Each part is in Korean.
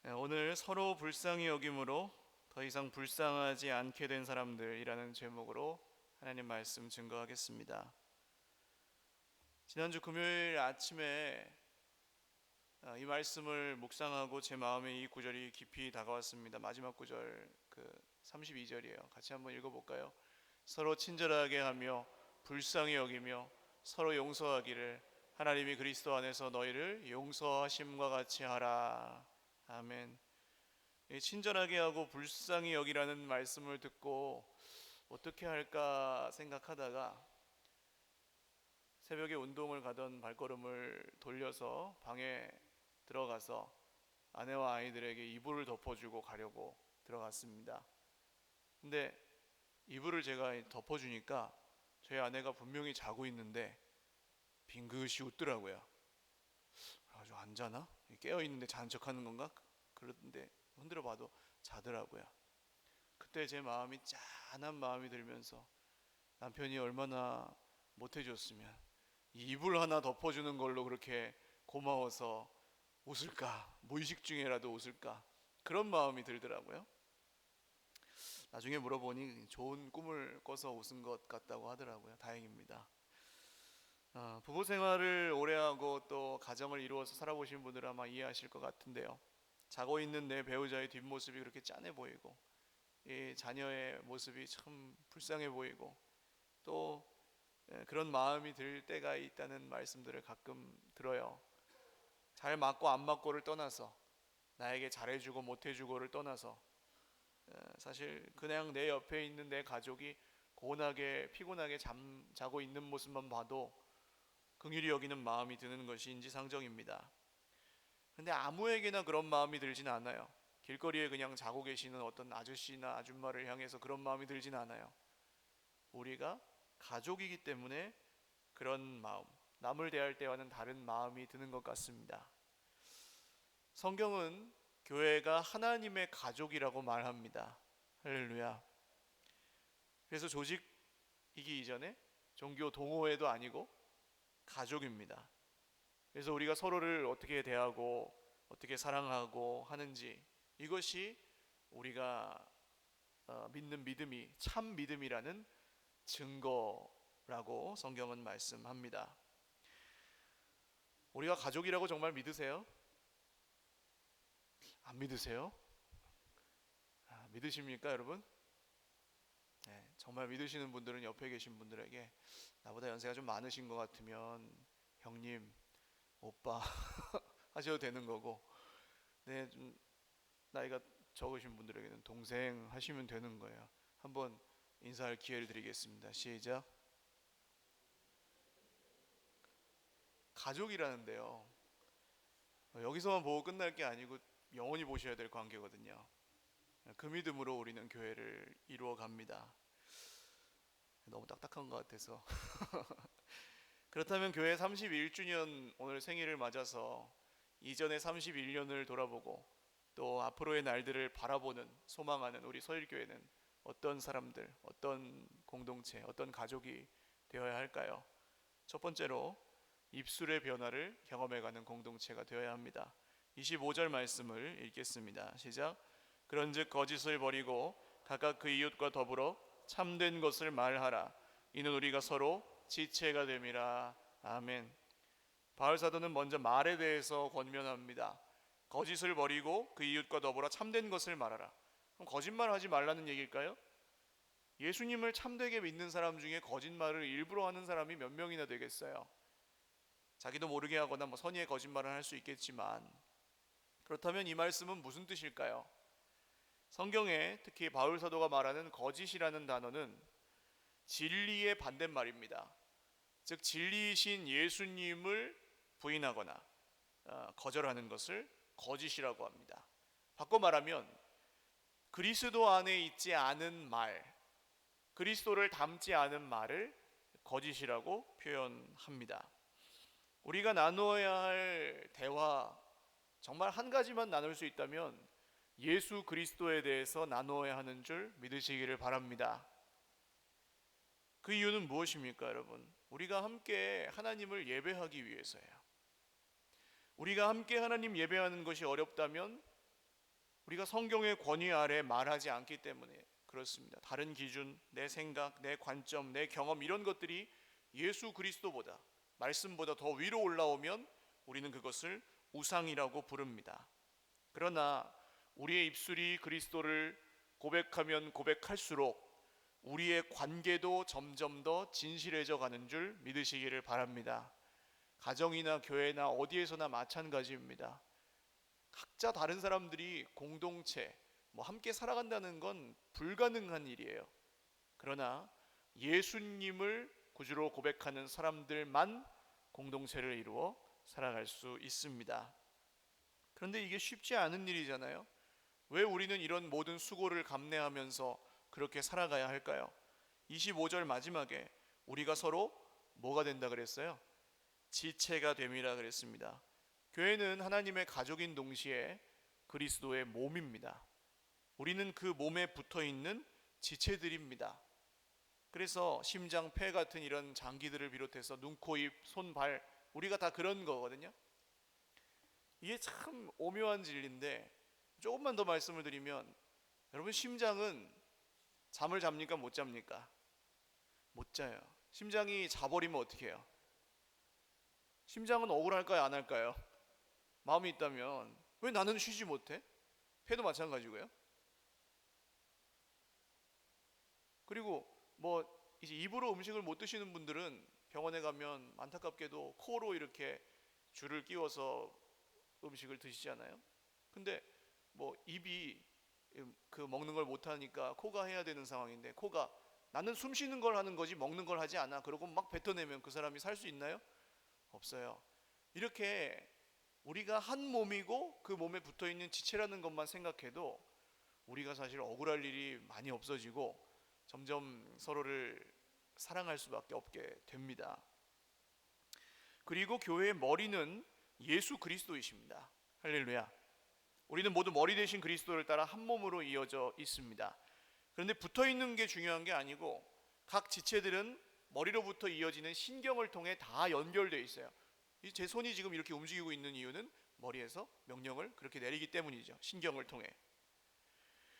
오늘 서로 불쌍히 여김으로 더 이상 불쌍하지 않게 된 사람들이라는 제목으로 하나님 말씀 증거하겠습니다. 지난주 금요일 아침에 이 말씀을 묵상하고 제 마음에 이 구절이 깊이 다가왔습니다. 마지막 구절 32절이에요. 같이 한번 읽어볼까요? 서로 친절하게 하며 불쌍히 여기며 서로 용서하기를 하나님이 그리스도 안에서 너희를 용서하심과 같이 하라. 아멘. 친절하게 하고 불쌍히 여기라는 말씀을 듣고 어떻게 할까 생각하다가 새벽에 운동을 가던 발걸음을 돌려서 방에 들어가서 아내와 아이들에게 이불을 덮어주고 가려고 들어갔습니다. 근데 이불을 제가 덮어주니까 저희 아내가 분명히 자고 있는데 빙긋이 웃더라고요. 그래가지고 안 자나? 깨어있는데 자는 척하는 건가? 그러던데 흔들어 봐도 자더라고요. 그때 제 마음이 짠한 마음이 들면서 남편이 얼마나 못해줬으면 이 이불 하나 덮어주는 걸로 그렇게 고마워서 웃을까, 무의식 중에라도 웃을까, 그런 마음이 들더라고요. 나중에 물어보니 좋은 꿈을 꿔서 웃은 것 같다고 하더라고요. 다행입니다. 부부 생활을 오래 하고 또 가정을 이루어서 살아보신 분들은 아마 이해하실 것 같은데요, 자고 있는 내 배우자의 뒷모습이 그렇게 짠해 보이고 이 자녀의 모습이 참 불쌍해 보이고 또 그런 마음이 들 때가 있다는 말씀들을 가끔 들어요. 잘 맞고 안 맞고를 떠나서, 나에게 잘해주고 못해주고를 떠나서, 사실 그냥 내 옆에 있는 내 가족이 고운하게 피곤하게 자고 있는 모습만 봐도 긍휼히 여기는 마음이 드는 것이 인지상정입니다. 근데 아무에게나 그런 마음이 들진 않아요. 길거리에 그냥 자고 계시는 어떤 아저씨나 아줌마를 향해서 그런 마음이 들진 않아요. 우리가 가족이기 때문에 그런 마음, 남을 대할 때와는 다른 마음이 드는 것 같습니다. 성경은 교회가 하나님의 가족이라고 말합니다. 할렐루야. 그래서 조직이기 이전에 종교 동호회도 아니고 가족입니다. 그래서 우리가 서로를 어떻게 대하고 어떻게 사랑하고 하는지, 이것이 우리가 믿는 믿음이 참 믿음이라는 증거라고 성경은 말씀합니다. 우리가 가족이라고 정말 믿으세요? 안 믿으세요? 믿으십니까, 여러분? 네, 정말 믿으시는 분들은 옆에 계신 분들에게 나보다 연세가 좀 많으신 것 같으면 형님, 오빠 하셔도 되는 거고, 네, 좀 나이가 적으신 분들에게는 동생 하시면 되는 거예요. 한번 인사할 기회를 드리겠습니다. 시작. 가족이라는데요, 여기서만 보고 끝날 게 아니고 영원히 보셔야 될 관계거든요. 그 믿음으로 우리는 교회를 이루어 갑니다. 너무 딱딱한 것 같아서. 그렇다면 교회 31주년 오늘 생일을 맞아서 이전의 31년을 돌아보고 또 앞으로의 날들을 바라보는, 소망하는 우리 서일교회는 어떤 사람들, 어떤 공동체, 어떤 가족이 되어야 할까요? 첫 번째로 입술의 변화를 경험해가는 공동체가 되어야 합니다. 25절 말씀을 읽겠습니다. 시작. 그런즉 거짓을 버리고 각각 그 이웃과 더불어 참된 것을 말하라. 이는 우리가 서로 지체가 됨이라. 아멘. 바울 사도는 먼저 말에 대해서 권면합니다. 거짓을 버리고 그 이웃과 더불어 참된 것을 말하라. 그럼 거짓말하지 말라는 얘기일까요? 예수님을 참되게 믿는 사람 중에 거짓말을 일부러 하는 사람이 몇 명이나 되겠어요? 자기도 모르게 하거나 선의의 거짓말을 할 수 있겠지만, 그렇다면 이 말씀은 무슨 뜻일까요? 성경에 특히 바울 사도가 말하는 거짓이라는 단어는 진리의 반대말입니다. 즉 진리이신 예수님을 부인하거나 거절하는 것을 거짓이라고 합니다. 바꿔 말하면 그리스도 안에 있지 않은 말, 그리스도를 담지 않은 말을 거짓이라고 표현합니다. 우리가 나누어야 할 대화, 정말 한 가지만 나눌 수 있다면 예수 그리스도에 대해서 나누어야 하는 줄 믿으시기를 바랍니다. 그 이유는 무엇입니까, 여러분? 우리가 함께 하나님을 예배하기 위해서예요. 우리가 함께 하나님 예배하는 것이 어렵다면 우리가 성경의 권위 아래 말하지 않기 때문에 그렇습니다. 다른 기준, 내 생각, 내 관점, 내 경험 이런 것들이 예수 그리스도보다, 말씀보다 더 위로 올라오면 우리는 그것을 우상이라고 부릅니다. 그러나 우리의 입술이 그리스도를 고백하면 고백할수록 우리의 관계도 점점 더 진실해져 가는 줄 믿으시기를 바랍니다. 가정이나 교회나 어디에서나 마찬가지입니다. 각자 다른 사람들이 공동체, 함께 살아간다는 건 불가능한 일이에요. 그러나 예수님을 구주로 고백하는 사람들만 공동체를 이루어 살아갈 수 있습니다. 그런데 이게 쉽지 않은 일이잖아요. 왜 우리는 이런 모든 수고를 감내하면서 그렇게 살아가야 할까요? 25절 마지막에 우리가 서로 뭐가 된다 그랬어요? 지체가 됨이라 그랬습니다. 교회는 하나님의 가족인 동시에 그리스도의 몸입니다. 우리는 그 몸에 붙어있는 지체들입니다. 그래서 심장, 폐 같은 이런 장기들을 비롯해서 눈, 코, 입, 손, 발, 우리가 다 그런 거거든요. 이게 참 오묘한 진리인데, 조금만 더 말씀을 드리면, 여러분 심장은 잠을 잡니까 못 잡니까? 못 자요. 심장이 자버리면 어떻게 해요? 심장은 억울할까요 안 할까요? 마음이 있다면 왜 나는 쉬지 못해? 폐도 마찬가지고요. 그리고 이제 입으로 음식을 못 드시는 분들은 병원에 가면 안타깝게도 코로 이렇게 줄을 끼워서 음식을 드시잖아요. 근데 입이 그 먹는 걸 못 하니까 코가 해야 되는 상황인데, 코가 나는 숨 쉬는 걸 하는 거지 먹는 걸 하지 않아, 그러고 막 뱉어내면 그 사람이 살 수 있나요? 없어요. 이렇게 우리가 한 몸이고 그 몸에 붙어있는 지체라는 것만 생각해도 우리가 사실 억울할 일이 많이 없어지고 점점 서로를 사랑할 수밖에 없게 됩니다. 그리고 교회의 머리는 예수 그리스도이십니다. 할렐루야. 우리는 모두 머리 대신 그리스도를 따라 한 몸으로 이어져 있습니다. 그런데 붙어있는 게 중요한 게 아니고 각 지체들은 머리로부터 이어지는 신경을 통해 다 연결되어 있어요. 제 손이 지금 이렇게 움직이고 있는 이유는 머리에서 명령을 그렇게 내리기 때문이죠. 신경을 통해.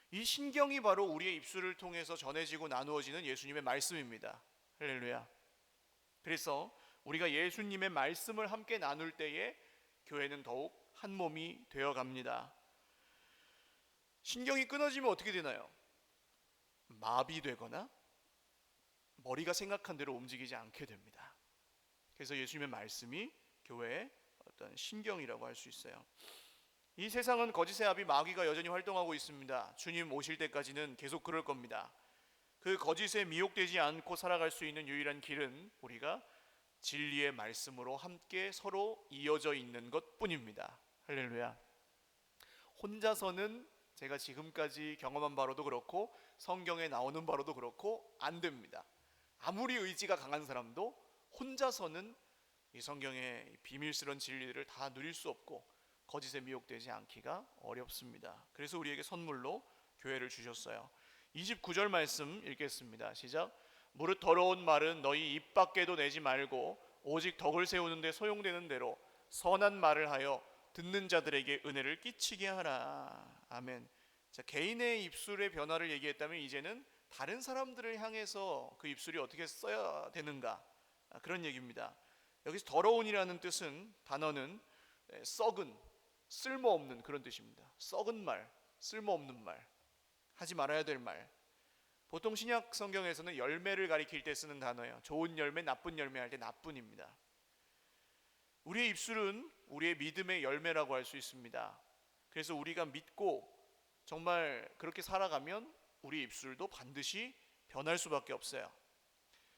이 신경이 바로 우리의 입술을 통해서 전해지고 나누어지는 예수님의 말씀입니다. 할렐루야. 그래서 우리가 예수님의 말씀을 함께 나눌 때에 교회는 더욱 한 몸이 되어 갑니다. 신경이 끊어지면 어떻게 되나요? 마비되거나 머리가 생각한 대로 움직이지 않게 됩니다. 그래서 예수님의 말씀이 교회의 어떤 신경이라고 할 수 있어요. 이 세상은 거짓의 아비 마귀가 여전히 활동하고 있습니다. 주님 오실 때까지는 계속 그럴 겁니다. 그 거짓에 미혹되지 않고 살아갈 수 있는 유일한 길은 우리가 진리의 말씀으로 함께 서로 이어져 있는 것뿐입니다. 할렐루야. 혼자서는 제가 지금까지 경험한 바로도 그렇고 성경에 나오는 바로도 그렇고 안 됩니다. 아무리 의지가 강한 사람도 혼자서는 이 성경의 비밀스러운 진리들을 다 누릴 수 없고 거짓에 미혹되지 않기가 어렵습니다. 그래서 우리에게 선물로 교회를 주셨어요. 29절 말씀 읽겠습니다. 시작. 무릇 더러운 말은 너희 입 밖에도 내지 말고 오직 덕을 세우는 데 소용되는 대로 선한 말을 하여 듣는 자들에게 은혜를 끼치게 하라. 아멘. 자, 개인의 입술의 변화를 얘기했다면 이제는 다른 사람들을 향해서 그 입술이 어떻게 써야 되는가, 그런 얘기입니다. 여기서 더러운이라는 뜻은, 단어는 썩은, 쓸모없는 그런 뜻입니다. 썩은 말, 쓸모없는 말, 하지 말아야 될 말. 보통 신약 성경에서는 열매를 가리킬 때 쓰는 단어예요. 좋은 열매, 나쁜 열매 할 때 나쁜입니다. 우리의 입술은 우리의 믿음의 열매라고 할 수 있습니다. 그래서 우리가 믿고 정말 그렇게 살아가면 우리 입술도 반드시 변할 수밖에 없어요.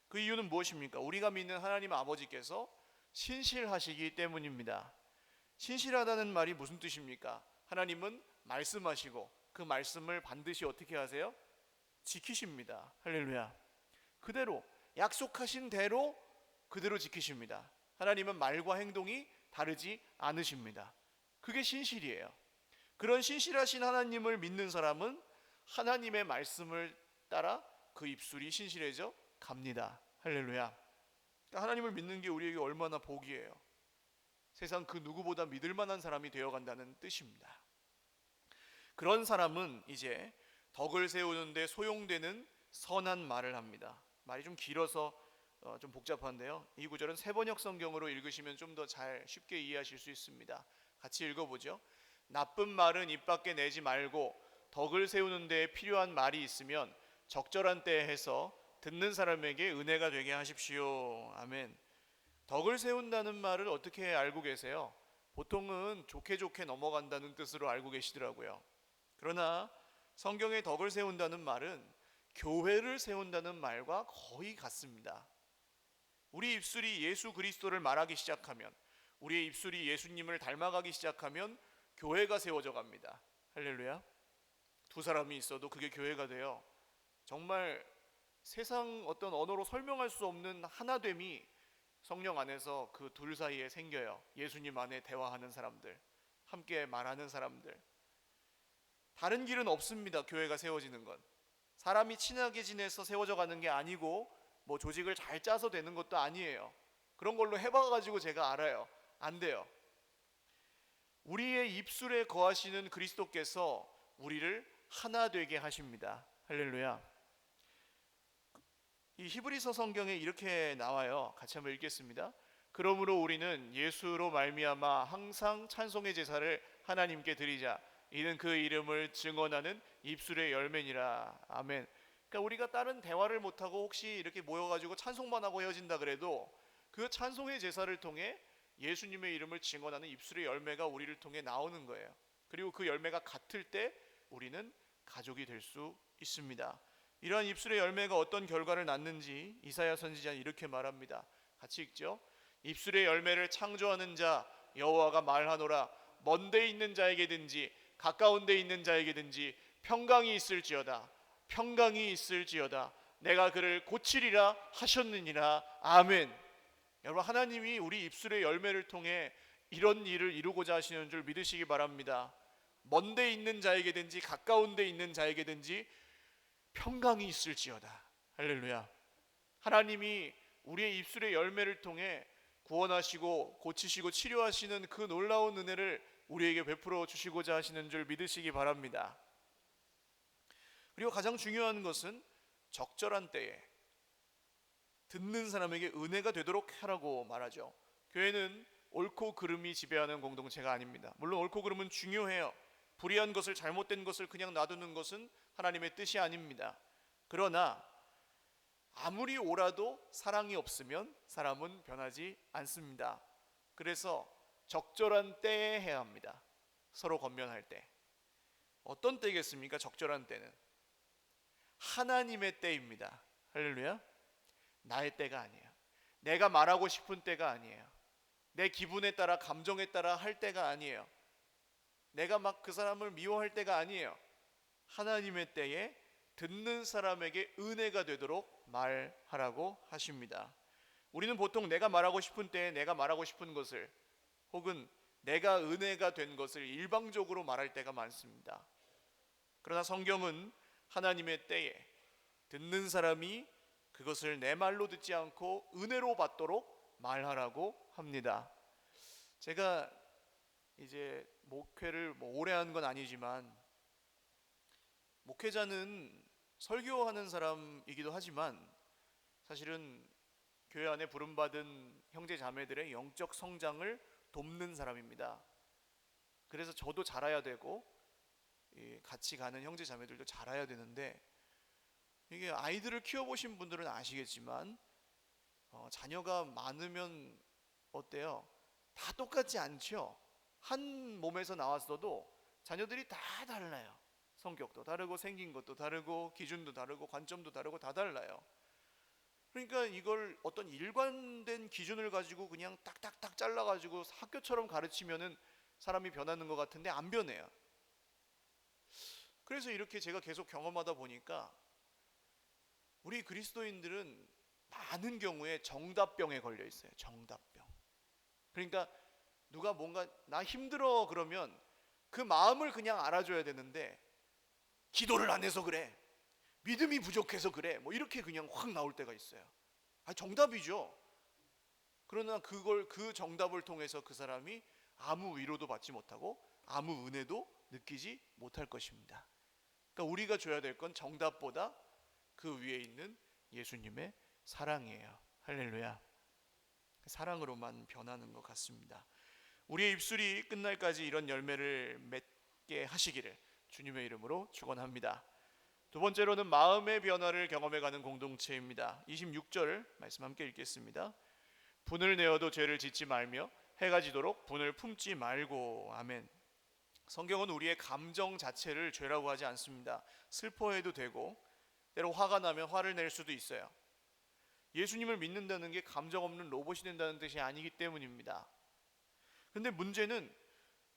그 이유는 무엇입니까? 우리가 믿는 하나님 아버지께서 신실하시기 때문입니다. 신실하다는 말이 무슨 뜻입니까? 하나님은 말씀하시고 그 말씀을 반드시 어떻게 하세요? 지키십니다. 할렐루야. 그대로 약속하신 대로 그대로 지키십니다. 하나님은 말과 행동이 다르지 않으십니다. 그게 신실이에요. 그런 신실하신 하나님을 믿는 사람은 하나님의 말씀을 따라 그 입술이 신실해져 갑니다. 할렐루야. 하나님을 믿는 게 우리에게 얼마나 복이에요. 세상 그 누구보다 믿을 만한 사람이 되어간다는 뜻입니다. 그런 사람은 이제 덕을 세우는데 소용되는 선한 말을 합니다. 말이 좀 길어서 좀 복잡한데요, 이 구절은 세번역 성경으로 읽으시면 좀 더 잘 쉽게 이해하실 수 있습니다. 같이 읽어보죠. 나쁜 말은 입 밖에 내지 말고 덕을 세우는 데 필요한 말이 있으면 적절한 때에 해서 듣는 사람에게 은혜가 되게 하십시오. 아멘. 덕을 세운다는 말을 어떻게 알고 계세요? 보통은 좋게 좋게 넘어간다는 뜻으로 알고 계시더라고요. 그러나 성경에 덕을 세운다는 말은 교회를 세운다는 말과 거의 같습니다. 우리 입술이 예수 그리스도를 말하기 시작하면, 우리의 입술이 예수님을 닮아가기 시작하면 교회가 세워져 갑니다. 할렐루야. 두 사람이 있어도 그게 교회가 돼요. 정말 세상 어떤 언어로 설명할 수 없는 하나됨이 성령 안에서 그 둘 사이에 생겨요. 예수님 안에 대화하는 사람들, 함께 말하는 사람들. 다른 길은 없습니다. 교회가 세워지는 건 사람이 친하게 지내서 세워져 가는 게 아니고, 뭐 조직을 잘 짜서 되는 것도 아니에요. 그런 걸로 해봐가지고 제가 알아요. 안 돼요. 우리의 입술에 거하시는 그리스도께서 우리를 하나 되게 하십니다. 할렐루야. 이 히브리서 성경에 이렇게 나와요. 같이 한번 읽겠습니다. 그러므로 우리는 예수로 말미암아 항상 찬송의 제사를 하나님께 드리자. 이는 그 이름을 증언하는 입술의 열매니라. 아멘. 그러니까 우리가 다른 대화를 못하고 혹시 이렇게 모여가지고 찬송만 하고 헤어진다 그래도 그 찬송의 제사를 통해 예수님의 이름을 증언하는 입술의 열매가 우리를 통해 나오는 거예요. 그리고 그 열매가 같을 때 우리는 가족이 될 수 있습니다. 이러한 입술의 열매가 어떤 결과를 낳는지 이사야 선지자는 이렇게 말합니다. 같이 읽죠. 입술의 열매를 창조하는 자 여호와가 말하노라. 먼데 있는 자에게든지 가까운 데 있는 자에게든지 평강이 있을지어다. 평강이 있을지어다. 내가 그를 고치리라 하셨느니라. 아멘. 여러분, 하나님이 우리 입술의 열매를 통해 이런 일을 이루고자 하시는 줄 믿으시기 바랍니다. 먼데 있는 자에게든지 가까운 데 있는 자에게든지 평강이 있을지어다. 할렐루야. 하나님이 우리의 입술의 열매를 통해 구원하시고 고치시고 치료하시는 그 놀라운 은혜를 우리에게 베풀어 주시고자 하시는 줄 믿으시기 바랍니다. 그리고 가장 중요한 것은 적절한 때에 듣는 사람에게 은혜가 되도록 하라고 말하죠. 교회는 옳고 그름이 지배하는 공동체가 아닙니다. 물론 옳고 그름은 중요해요. 불의한 것을, 잘못된 것을 그냥 놔두는 것은 하나님의 뜻이 아닙니다. 그러나 아무리 옳아도 사랑이 없으면 사람은 변하지 않습니다. 그래서 적절한 때에 해야 합니다. 서로 권면할 때. 어떤 때겠습니까? 적절한 때는 하나님의 때입니다. 할렐루야. 나의 때가 아니에요. 내가 말하고 싶은 때가 아니에요. 내 기분에 따라, 감정에 따라 할 때가 아니에요. 내가 막 그 사람을 미워할 때가 아니에요. 하나님의 때에 듣는 사람에게 은혜가 되도록 말하라고 하십니다. 우리는 보통 내가 말하고 싶은 때에 내가 말하고 싶은 것을, 혹은 내가 은혜가 된 것을 일방적으로 말할 때가 많습니다. 그러나 성경은 하나님의 때에 듣는 사람이 그것을 내 말로 듣지 않고 은혜로 받도록 말하라고 합니다. 제가 이제 목회를 오래 한 건 아니지만, 목회자는 설교하는 사람이기도 하지만 사실은 교회 안에 부름받은 형제 자매들의 영적 성장을 돕는 사람입니다. 그래서 저도 자라야 되고 같이 가는 형제 자매들도 자라야 되는데, 이게 아이들을 키워보신 분들은 아시겠지만 자녀가 많으면 어때요? 다 똑같지 않죠. 한 몸에서 나왔어도 자녀들이 다 달라요. 성격도 다르고 생긴 것도 다르고 기준도 다르고 관점도 다르고 다 달라요. 그러니까 이걸 어떤 일관된 기준을 가지고 그냥 딱딱딱 잘라가지고 학교처럼 가르치면은 사람이 변하는 것 같은데 안 변해요. 그래서 이렇게 제가 계속 경험하다 보니까 우리 그리스도인들은 많은 경우에 정답병에 걸려 있어요. 정답병. 그러니까 누가 뭔가 나 힘들어 그러면 그 마음을 그냥 알아줘야 되는데, 기도를 안 해서 그래, 믿음이 부족해서 그래, 뭐 이렇게 그냥 확 나올 때가 있어요. 정답이죠. 그러나 그 정답을 통해서 그 사람이 아무 위로도 받지 못하고 아무 은혜도 느끼지 못할 것입니다. 그러니까 우리가 줘야 될 건 정답보다 그 위에 있는 예수님의 사랑이에요. 할렐루야. 사랑으로만 변하는 것 같습니다. 우리의 입술이 끝날까지 이런 열매를 맺게 하시기를 주님의 이름으로 축원합니다. 두 번째로는 마음의 변화를 경험해가는 공동체입니다. 26절 말씀 함께 읽겠습니다. 분을 내어도 죄를 짓지 말며 해가 지도록 분을 품지 말고. 아멘. 성경은 우리의 감정 자체를 죄라고 하지 않습니다. 슬퍼해도 되고 때로 화가 나면 화를 낼 수도 있어요. 예수님을 믿는다는 게 감정 없는 로봇이 된다는 뜻이 아니기 때문입니다. 근데 문제는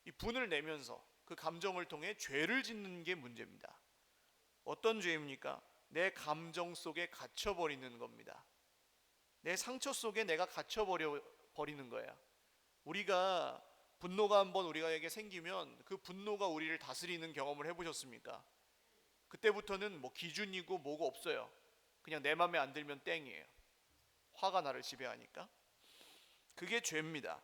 이 분을 내면서 그 감정을 통해 죄를 짓는 게 문제입니다. 어떤 죄입니까? 내 감정 속에 갇혀버리는 겁니다. 내 상처 속에 내가 갇혀버리는 거예요. 우리가 분노가 한번 우리에게 생기면 그 분노가 우리를 다스리는 경험을 해보셨습니까? 그때부터는 뭐 기준이고 뭐고 없어요. 그냥 내 맘에 안 들면 땡이에요. 화가 나를 지배하니까. 그게 죄입니다.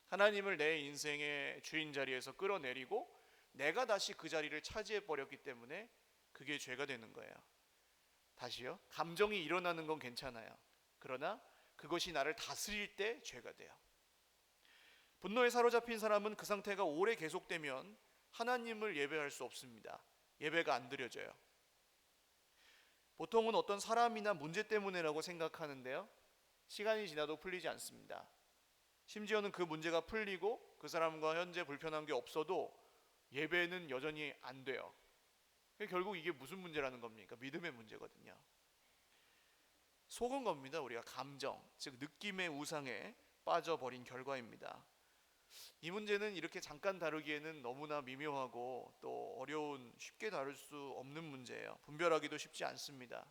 하나님을 내 인생의 주인 자리에서 끌어내리고 내가 다시 그 자리를 차지해 버렸기 때문에 그게 죄가 되는 거예요. 다시요. 감정이 일어나는 건 괜찮아요. 그러나 그것이 나를 다스릴 때 죄가 돼요. 분노에 사로잡힌 사람은 그 상태가 오래 계속되면 하나님을 예배할 수 없습니다. 예배가 안 드려져요. 보통은 어떤 사람이나 문제 때문에라고 생각하는데요, 시간이 지나도 풀리지 않습니다. 심지어는 그 문제가 풀리고 그 사람과 현재 불편한 게 없어도 예배는 여전히 안 돼요. 결국 이게 무슨 문제라는 겁니까? 믿음의 문제거든요. 속은 겁니다. 우리가 감정, 즉 느낌의 우상에 빠져버린 결과입니다. 이 문제는 이렇게 잠깐 다루기에는 너무나 미묘하고 또 어려운, 쉽게 다룰 수 없는 문제예요. 분별하기도 쉽지 않습니다.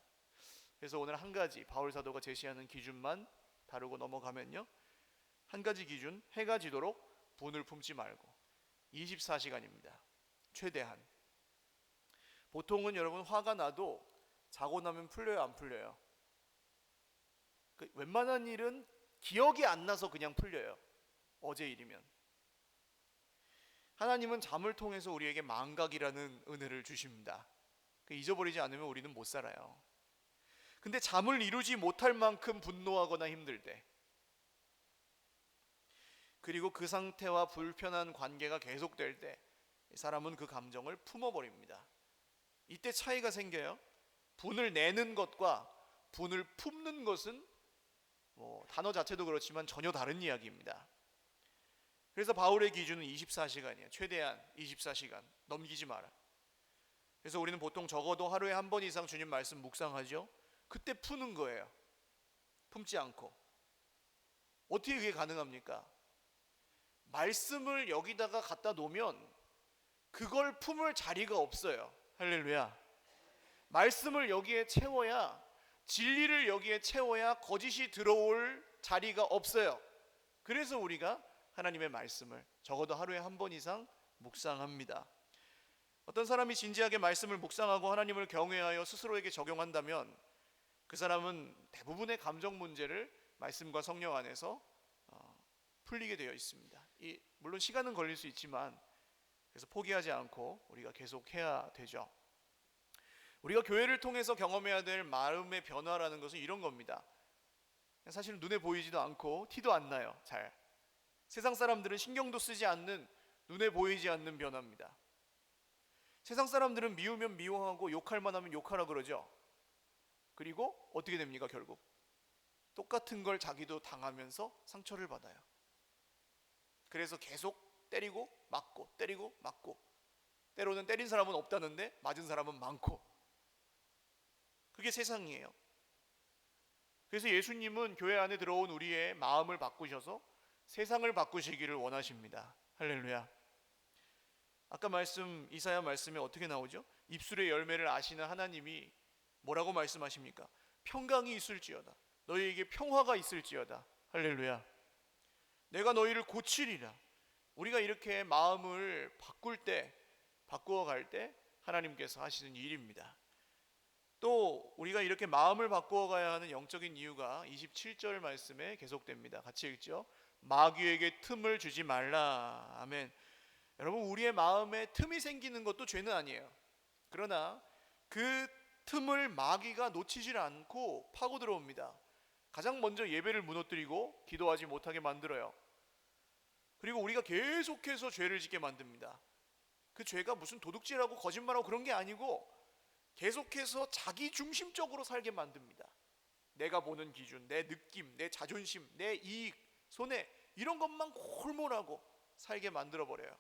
그래서 오늘 한 가지 바울 사도가 제시하는 기준만 다루고 넘어가면요, 한 가지 기준, 해가 지도록 분을 품지 말고 24시간입니다. 최대한. 보통은 여러분 화가 나도 자고 나면 풀려요, 안 풀려요? 웬만한 일은 기억이 안 나서 그냥 풀려요. 어제 일이면. 하나님은 잠을 통해서 우리에게 망각이라는 은혜를 주십니다. 잊어버리지 않으면 우리는 못 살아요. 근데 잠을 이루지 못할 만큼 분노하거나 힘들 때, 그리고 그 상태와 불편한 관계가 계속될 때 사람은 그 감정을 품어버립니다. 이때 차이가 생겨요. 분을 내는 것과 분을 품는 것은 단어 자체도 그렇지만 전혀 다른 이야기입니다. 그래서 바울의 기준은 24시간이에요. 최대한 24시간 넘기지 마라. 그래서 우리는 보통 적어도 하루에 한 번 이상 주님 말씀 묵상하죠. 그때 푸는 거예요. 품지 않고. 어떻게 그게 가능합니까? 말씀을 여기다가 갖다 놓으면 그걸 품을 자리가 없어요. 할렐루야. 말씀을 여기에 채워야, 진리를 여기에 채워야 거짓이 들어올 자리가 없어요. 그래서 우리가 하나님의 말씀을 적어도 하루에 한 번 이상 묵상합니다. 어떤 사람이 진지하게 말씀을 묵상하고 하나님을 경외하여 스스로에게 적용한다면 그 사람은 대부분의 감정 문제를 말씀과 성령 안에서 풀리게 되어 있습니다. 물론 시간은 걸릴 수 있지만, 그래서 포기하지 않고 우리가 계속 해야 되죠. 우리가 교회를 통해서 경험해야 될 마음의 변화라는 것은 이런 겁니다. 사실 눈에 보이지도 않고 티도 안 나요. 잘. 세상 사람들은 신경도 쓰지 않는, 눈에 보이지 않는 변화입니다. 세상 사람들은 미우면 미워하고 욕할 만하면 욕하라 그러죠. 그리고 어떻게 됩니까? 결국 똑같은 걸 자기도 당하면서 상처를 받아요. 그래서 계속 때리고 맞고 때리고 맞고, 때로는 때린 사람은 없다는데 맞은 사람은 많고, 그게 세상이에요. 그래서 예수님은 교회 안에 들어온 우리의 마음을 바꾸셔서 세상을 바꾸시기를 원하십니다. 할렐루야. 아까 이사야 말씀에 어떻게 나오죠? 입술의 열매를 아시는 하나님이 뭐라고 말씀하십니까? 평강이 있을지어다, 너희에게 평화가 있을지어다. 할렐루야. 내가 너희를 고치리라. 우리가 이렇게 마음을 바꾸어 갈 때 하나님께서 하시는 일입니다. 또 우리가 이렇게 마음을 바꾸어 가야 하는 영적인 이유가 27절 말씀에 계속됩니다. 같이 읽죠. 마귀에게 틈을 주지 말라. 아멘. 여러분, 우리의 마음에 틈이 생기는 것도 죄는 아니에요. 그러나 그 틈을 마귀가 놓치질 않고 파고 들어옵니다. 가장 먼저 예배를 무너뜨리고 기도하지 못하게 만들어요. 그리고 우리가 계속해서 죄를 짓게 만듭니다. 그 죄가 무슨 도둑질하고 거짓말하고 그런 게 아니고 계속해서 자기 중심적으로 살게 만듭니다. 내가 보는 기준, 내 느낌, 내 자존심, 내 이익, 손해, 이런 것만 골몰하고 살게 만들어버려요.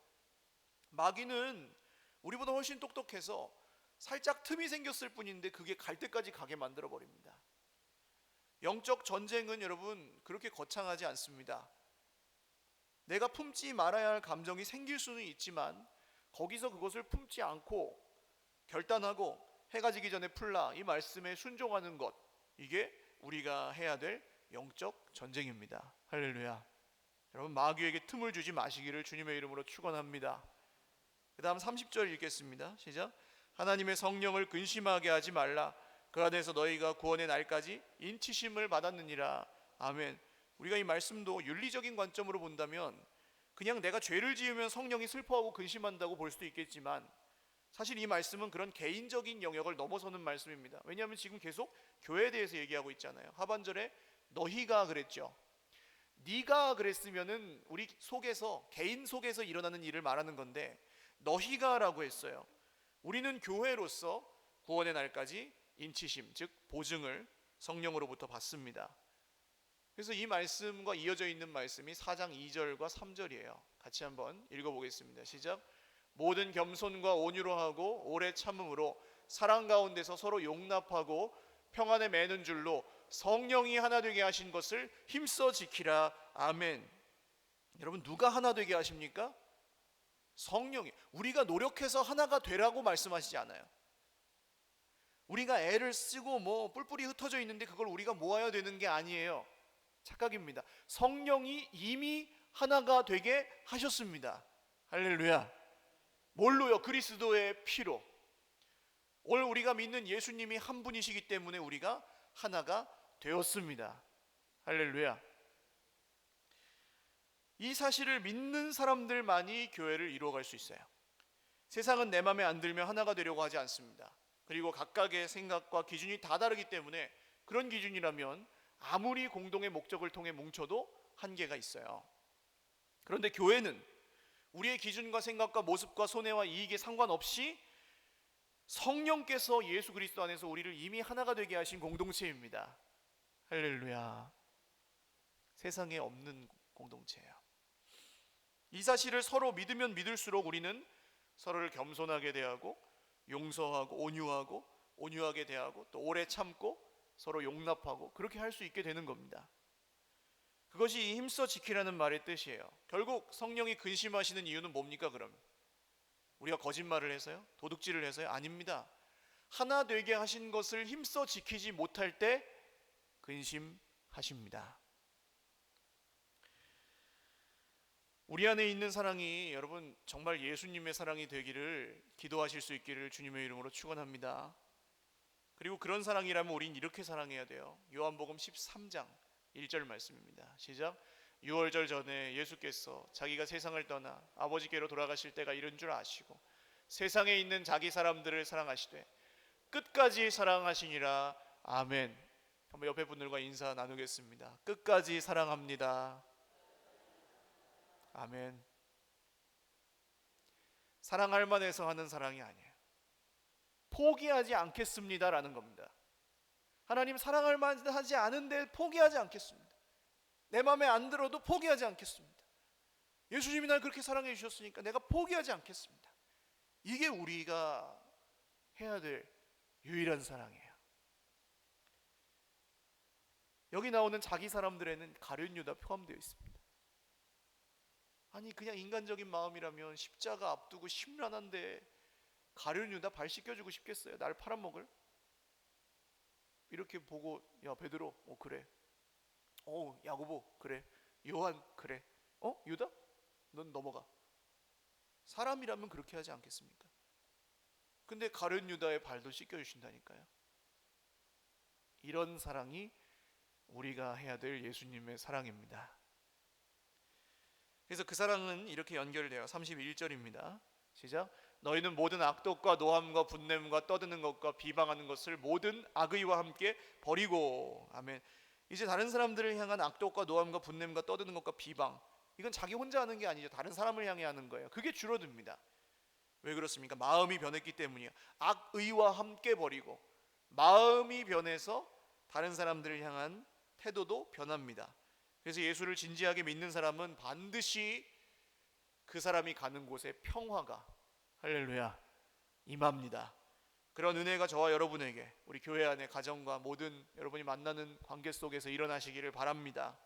마귀는 우리보다 훨씬 똑똑해서 살짝 틈이 생겼을 뿐인데 그게 갈 때까지 가게 만들어버립니다. 영적 전쟁은 여러분 그렇게 거창하지 않습니다. 내가 품지 말아야 할 감정이 생길 수는 있지만 거기서 그것을 품지 않고 결단하고 해가 지기 전에 풀라, 이 말씀에 순종하는 것, 이게 우리가 해야 될 영적 전쟁입니다. 할렐루야. 여러분, 마귀에게 틈을 주지 마시기를 주님의 이름으로 축원합니다. 그 다음 30절 읽겠습니다. 시작. 하나님의 성령을 근심하게 하지 말라. 그 안에서 너희가 구원의 날까지 인치심을 받았느니라. 아멘. 우리가 이 말씀도 윤리적인 관점으로 본다면 그냥 내가 죄를 지으면 성령이 슬퍼하고 근심한다고 볼 수도 있겠지만 사실 이 말씀은 그런 개인적인 영역을 넘어서는 말씀입니다. 왜냐하면 지금 계속 교회에 대해서 얘기하고 있잖아요. 하반절에 너희가 그랬죠. 네가 그랬으면은 우리 속에서, 개인 속에서 일어나는 일을 말하는 건데 너희가라고 했어요. 우리는 교회로서 구원의 날까지 인치심, 즉 보증을 성령으로부터 받습니다. 그래서 이 말씀과 이어져 있는 말씀이 4장 2절과 3절이에요. 같이 한번 읽어보겠습니다. 시작. 모든 겸손과 온유로 하고 오래 참음으로 사랑 가운데서 서로 용납하고 평안에 매는 줄로 성령이 하나 되게 하신 것을 힘써 지키라. 아멘. 여러분, 누가 하나 되게 하십니까? 성령이. 우리가 노력해서 하나가 되라고 말씀하시지 않아요. 우리가 애를 쓰고 뭐 뿔뿔이 흩어져 있는데 그걸 우리가 모아야 되는 게 아니에요. 착각입니다. 성령이 이미 하나가 되게 하셨습니다. 할렐루야. 뭘로요? 그리스도의 피로. 오늘 우리가 믿는 예수님이 한 분이시기 때문에 우리가 하나가 되었습니다. 할렐루야. 이 사실을 믿는 사람들만이 교회를 이루어갈 수 있어요. 세상은 내 마음에 안 들면 하나가 되려고 하지 않습니다. 그리고 각각의 생각과 기준이 다 다르기 때문에 그런 기준이라면 아무리 공동의 목적을 통해 뭉쳐도 한계가 있어요. 그런데 교회는 우리의 기준과 생각과 모습과 손해와 이익에 상관없이 성령께서 예수 그리스도 안에서 우리를 이미 하나가 되게 하신 공동체입니다. 할렐루야. 세상에 없는 공동체예요. 이 사실을 서로 믿으면 믿을수록 우리는 서로를 겸손하게 대하고 용서하고 온유하게 대하고 또 오래 참고 서로 용납하고 그렇게 할 수 있게 되는 겁니다. 그것이 힘써 지키라는 말의 뜻이에요. 결국 성령이 근심하시는 이유는 뭡니까 그럼? 우리가 거짓말을 해서요? 도둑질을 해서요? 아닙니다. 하나 되게 하신 것을 힘써 지키지 못할 때 근심하십니다. 우리 안에 있는 사랑이 여러분 정말 예수님의 사랑이 되기를 기도하실 수 있기를 주님의 이름으로 축원합니다. 그리고 그런 사랑이라면 우린 이렇게 사랑해야 돼요. 요한복음 13장 1절 말씀입니다. 시작. 유월절 전에 예수께서 자기가 세상을 떠나 아버지께로 돌아가실 때가 이른 줄 아시고 세상에 있는 자기 사람들을 사랑하시되 끝까지 사랑하시니라. 아멘. 한번 옆에 분들과 인사 나누겠습니다. 끝까지 사랑합니다. 아멘. 사랑할 만해서 하는 사랑이 아니에요. 포기하지 않겠습니다라는 겁니다. 하나님 사랑할 만하지 않은데 포기하지 않겠습니다. 내 마음에 안 들어도 포기하지 않겠습니다. 예수님이 날 그렇게 사랑해 주셨으니까 내가 포기하지 않겠습니다. 이게 우리가 해야 될 유일한 사랑이에요. 여기 나오는 자기 사람들에는 가룟 유다 포함되어 있습니다. 아니 그냥 인간적인 마음이라면 십자가 앞두고 심란한데 가룟 유다 발 씻겨주고 싶겠어요? 날 팔아먹을? 이렇게 보고 야 베드로 그래, 야고보 그래, 요한 그래, 유다 넌 넘어가. 사람이라면 그렇게 하지 않겠습니까? 근데 가룟 유다의 발도 씻겨주신다니까요. 이런 사랑이 우리가 해야 될 예수님의 사랑입니다. 그래서 그 사랑은 이렇게 연결돼요. 31절입니다. 시작. 너희는 모든 악독과 노함과 분냄과 떠드는 것과 비방하는 것을 모든 악의와 함께 버리고. 아멘. 이제 다른 사람들을 향한 악독과 노함과 분냄과 떠드는 것과 비방, 이건 자기 혼자 하는 게 아니죠. 다른 사람을 향해 하는 거예요. 그게 줄어듭니다. 왜 그렇습니까? 마음이 변했기 때문이에요. 악의와 함께 버리고, 마음이 변해서 다른 사람들을 향한 태도도 변합니다. 그래서 예수를 진지하게 믿는 사람은 반드시 그 사람이 가는 곳에 평화가, 할렐루야, 임합니다. 그런 은혜가 저와 여러분에게, 우리 교회 안에 가정과 모든 여러분이 만나는 관계 속에서 일어나시기를 바랍니다.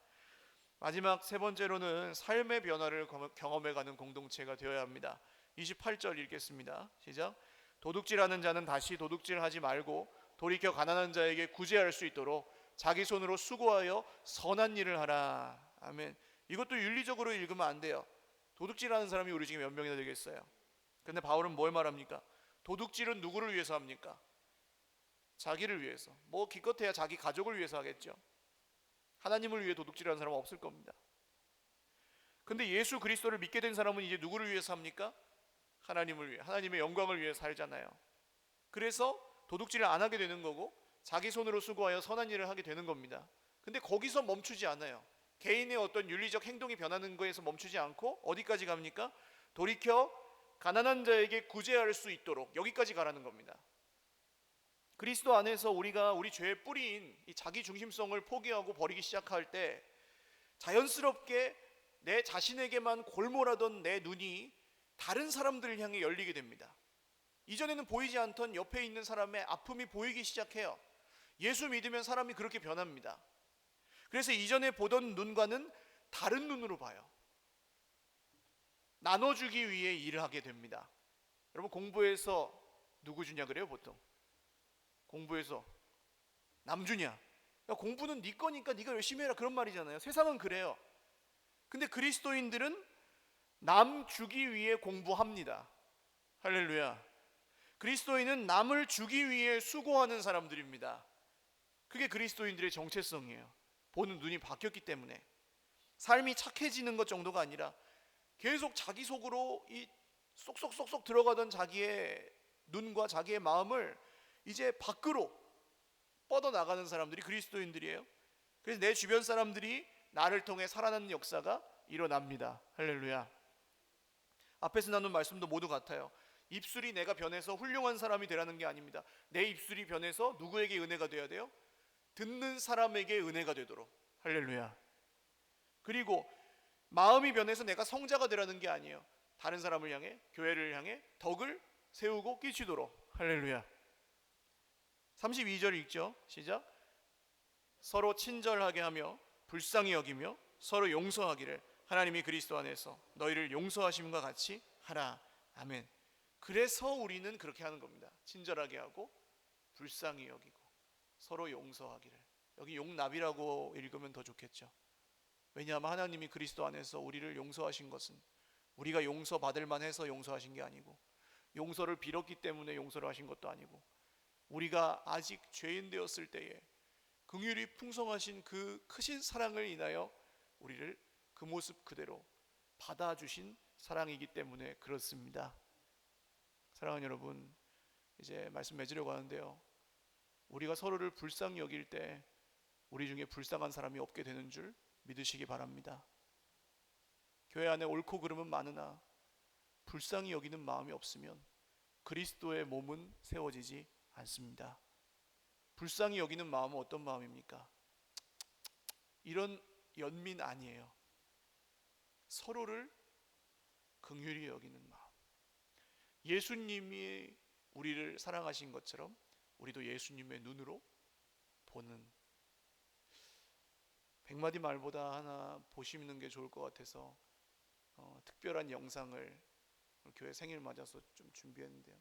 마지막 세 번째로는 삶의 변화를 경험해가는 공동체가 되어야 합니다. 28절 읽겠습니다. 시작. 도둑질하는 자는 다시 도둑질하지 말고 돌이켜 가난한 자에게 구제할 수 있도록 자기 손으로 수고하여 선한 일을 하라. 아멘. 이것도 윤리적으로 읽으면 안 돼요. 도둑질하는 사람이 우리 중에 몇 명이나 되겠어요? 근데 바울은 뭘 말합니까? 도둑질은 누구를 위해서 합니까? 자기를 위해서. 뭐 기껏해야 자기 가족을 위해서 하겠죠. 하나님을 위해 도둑질하는 사람은 없을 겁니다. 근데 예수 그리스도를 믿게 된 사람은 이제 누구를 위해서 합니까? 하나님을 위해, 하나님의 영광을 위해 살잖아요. 그래서 도둑질을 안 하게 되는 거고 자기 손으로 수고하여 선한 일을 하게 되는 겁니다. 근데 거기서 멈추지 않아요. 개인의 어떤 윤리적 행동이 변하는 거에서 멈추지 않고 어디까지 갑니까? 돌이켜 가난한 자에게 구제할 수 있도록, 여기까지 가라는 겁니다. 그리스도 안에서 우리가 우리 죄의 뿌리인 이 자기 중심성을 포기하고 버리기 시작할 때 자연스럽게 내 자신에게만 골몰하던 내 눈이 다른 사람들을 향해 열리게 됩니다. 이전에는 보이지 않던 옆에 있는 사람의 아픔이 보이기 시작해요. 예수 믿으면 사람이 그렇게 변합니다. 그래서 이전에 보던 눈과는 다른 눈으로 봐요. 나눠주기 위해 일을 하게 됩니다. 여러분, 공부해서 누구 주냐 그래요? 보통 공부해서 남 주냐? 야, 공부는 네 거니까 네가 열심히 해라, 그런 말이잖아요. 세상은 그래요. 근데 그리스도인들은 남 주기 위해 공부합니다. 할렐루야. 그리스도인은 남을 주기 위해 수고하는 사람들입니다. 그게 그리스도인들의 정체성이에요. 보는 눈이 바뀌었기 때문에. 삶이 착해지는 것 정도가 아니라 계속 자기 속으로 이 쏙쏙쏙쏙 들어가던 자기의 눈과 자기의 마음을 이제 밖으로 뻗어나가는 사람들이 그리스도인들이에요. 그래서 내 주변 사람들이 나를 통해 살아나는 역사가 일어납니다. 할렐루야. 앞에서 나눈 말씀도 모두 같아요. 입술이 내가 변해서 훌륭한 사람이 되라는 게 아닙니다. 내 입술이 변해서 누구에게 은혜가 되어야 돼요? 듣는 사람에게 은혜가 되도록. 할렐루야. 그리고 마음이 변해서 내가 성자가 되라는 게 아니에요. 다른 사람을 향해, 교회를 향해 덕을 세우고 끼치도록. 할렐루야. 32절 읽죠. 시작. 서로 친절하게 하며 불쌍히 여기며 서로 용서하기를 하나님이 그리스도 안에서 너희를 용서하심과 같이 하라. 아멘. 그래서 우리는 그렇게 하는 겁니다. 친절하게 하고 불쌍히 여기고 서로 용서하기를. 여기 용납이라고 읽으면 더 좋겠죠. 왜냐하면 하나님이 그리스도 안에서 우리를 용서하신 것은 우리가 용서받을 만해서 용서하신 게 아니고, 용서를 빌었기 때문에 용서를 하신 것도 아니고, 우리가 아직 죄인 되었을 때에 긍휼이 풍성하신 그 크신 사랑을 인하여 우리를 그 모습 그대로 받아주신 사랑이기 때문에 그렇습니다. 사랑하는 여러분, 이제 말씀 맺으려고 하는데요, 우리가 서로를 불쌍히 여길 때 우리 중에 불쌍한 사람이 없게 되는 줄 믿으시기 바랍니다. 교회 안에 옳고 그름은 많으나 불쌍히 여기는 마음이 없으면 그리스도의 몸은 세워지지 않습니다. 불쌍히 여기는 마음은 어떤 마음입니까? 이런 연민 아니에요. 서로를 긍휼히 여기는 마음. 예수님이 우리를 사랑하신 것처럼 우리도 예수님의 눈으로 보는, 100마디 말보다 하나 보시는 게 좋을 것 같아서 특별한 영상을 교회 생일 맞아서 좀 준비했는데요.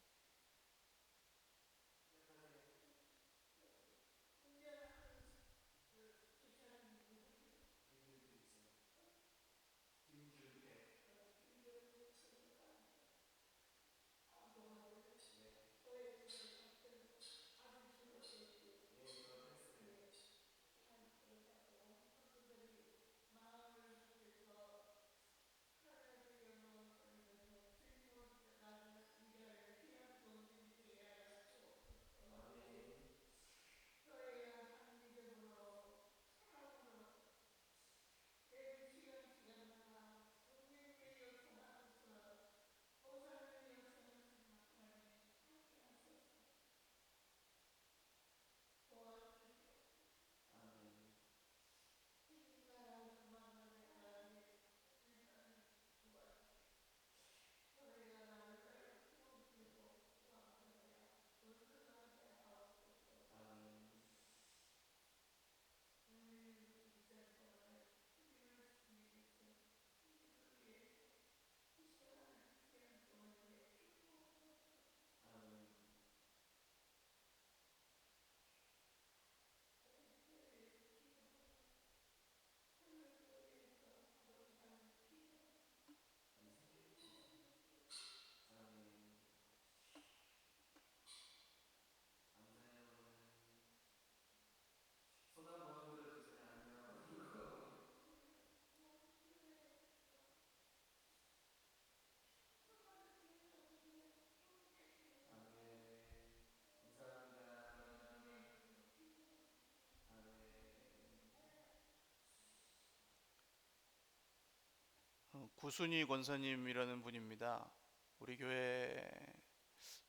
구순이 권사님이라는 분입니다. 우리 교회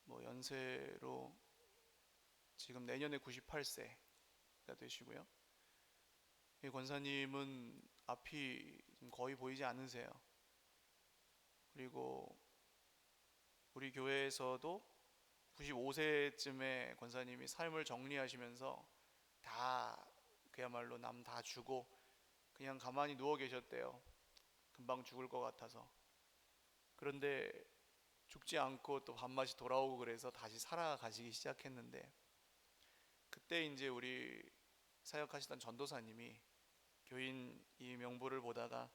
연세로 지금 내년에 98세가 되시고요. 이 권사님은 앞이 거의 보이지 않으세요. 그리고 우리 교회에서도 95세쯤에 권사님이 삶을 정리하시면서 다 그야말로 남 다 주고 그냥 가만히 누워 계셨대요. 금방 죽을 것 같아서. 그런데 죽지 않고 또 밤낮이 돌아오고 그래서 다시 살아가시기 시작했는데, 그때 이제 우리 사역하시던 전도사님이 교인 이 명부를 보다가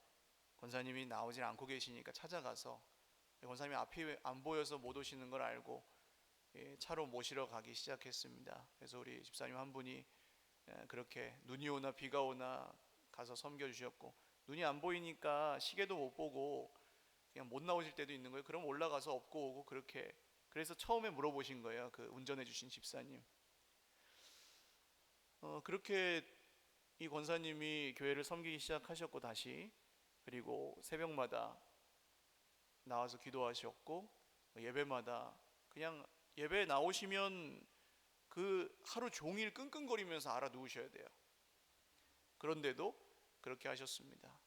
권사님이 나오질 않고 계시니까 찾아가서 권사님이 앞이 안 보여서 못 오시는 걸 알고 차로 모시러 가기 시작했습니다. 그래서 우리 집사님 한 분이 그렇게 눈이 오나 비가 오나 가서 섬겨주셨고, 눈이 안 보이니까 시계도 못 보고 그냥 못 나오실 때도 있는 거예요. 그럼 올라가서 업고 오고 그렇게. 그래서 처음에 물어보신 거예요. 그 운전해 주신 집사님. 그렇게 이 권사님이 교회를 섬기기 시작하셨고, 다시 그리고 새벽마다 나와서 기도하셨고, 예배마다 그냥 예배 나오시면 그 하루 종일 끙끙거리면서 알아 누우셔야 돼요. 그런데도 그렇게 하셨습니다.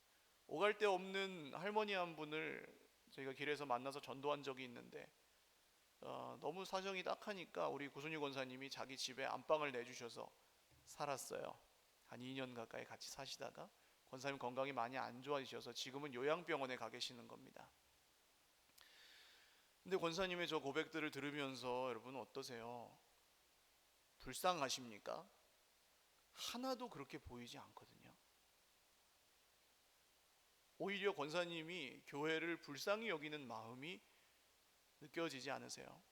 오갈 데 없는 할머니 한 분을 저희가 길에서 만나서 전도한 적이 있는데, 너무 사정이 딱하니까 우리 구순이 권사님이 자기 집에 안방을 내주셔서 살았어요. 한 2년 가까이 같이 사시다가 권사님 건강이 많이 안 좋아지셔서 지금은 요양병원에 가 계시는 겁니다. 근데 권사님의 저 고백들을 들으면서 여러분 어떠세요? 불쌍하십니까? 하나도 그렇게 보이지 않거든요. 오히려 권사님이 교회를 불쌍히 여기는 마음이 느껴지지 않으세요?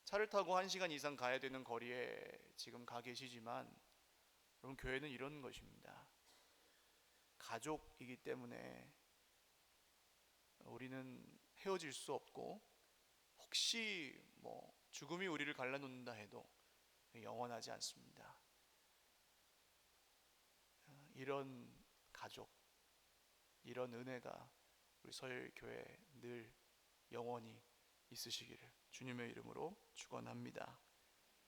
차를 타고 1시간 이상 가야 되는 거리에 지금 가 계시지만, 여러분 교회는 이런 것입니다. 가족이기 때문에 우리는 헤어질 수 없고, 혹시 죽음이 우리를 갈라놓는다 해도 영원하지 않습니다. 이런 가족, 이런 은혜가 우리 서울교회에 늘 영원히 있으시기를 주님의 이름으로 축원합니다.